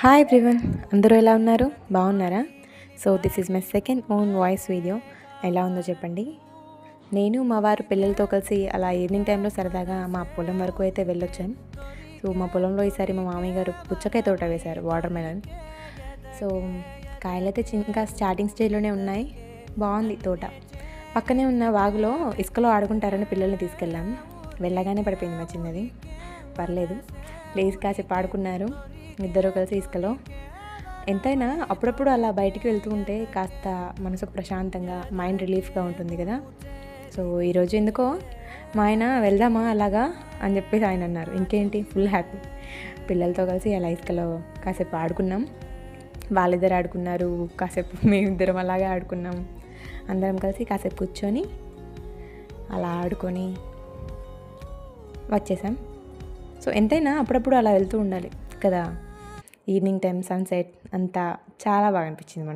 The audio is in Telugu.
హాయ్ ఎవ్రీవన్, అందరూ ఎలా ఉన్నారు? బాగున్నారా? So this is my second own voice video. ఎలా ఉందో చెప్పండి. నేను మా వారు పిల్లలతో కలిసి అలా ఈవినింగ్ టైంలో సరదాగా మా పొలం వరకు అయితే వెళ్ళొచ్చాం. సో మా పొలంలో ఈసారి మా మామయ్య గారు పుచ్చకాయ తోట వేశారు, వాటర్ మెలన్. సో కాయలైతే ఇంకా స్టార్టింగ్ స్టేజ్లోనే ఉన్నాయి. బాగుంది తోట. పక్కనే ఉన్న వాగులో ఇసుకలో ఆడుకుంటారని పిల్లల్ని తీసుకెళ్ళాం. వెళ్ళగానే పడిపోయింది మా చిన్నది. పర్లేదు, ప్లీజ్ కాసేపు ఆడుకున్నారు ఇద్దరు కలిసి ఇసుకలో. ఎంతైనా అప్పుడప్పుడు అలా బయటికి వెళ్తూ ఉంటే కాస్త మనసుకు ప్రశాంతంగా, మైండ్ రిలీఫ్గా ఉంటుంది కదా. సో ఈరోజు ఎందుకో మా ఆయన వెళ్దామా అలాగా అని చెప్పేసి ఆయన అన్నారు. ఇంకేంటి, ఫుల్ హ్యాపీ. పిల్లలతో కలిసి అలా ఇసుకలో కాసేపు ఆడుకున్నాం. వాళ్ళిద్దరు ఆడుకున్నారు, కాసేపు మేమిద్దరం అలాగే ఆడుకున్నాం. అందరం కలిసి కాసేపు కూర్చొని అలా ఆడుకొని వచ్చేసాం. సో ఎంతైనా అప్పుడప్పుడు అలా వెళ్తూ ఉండాలి కదా. ఈవినింగ్ టైం సన్సెట్ అంతా చాలా బాగా అనిపించింది మనకి.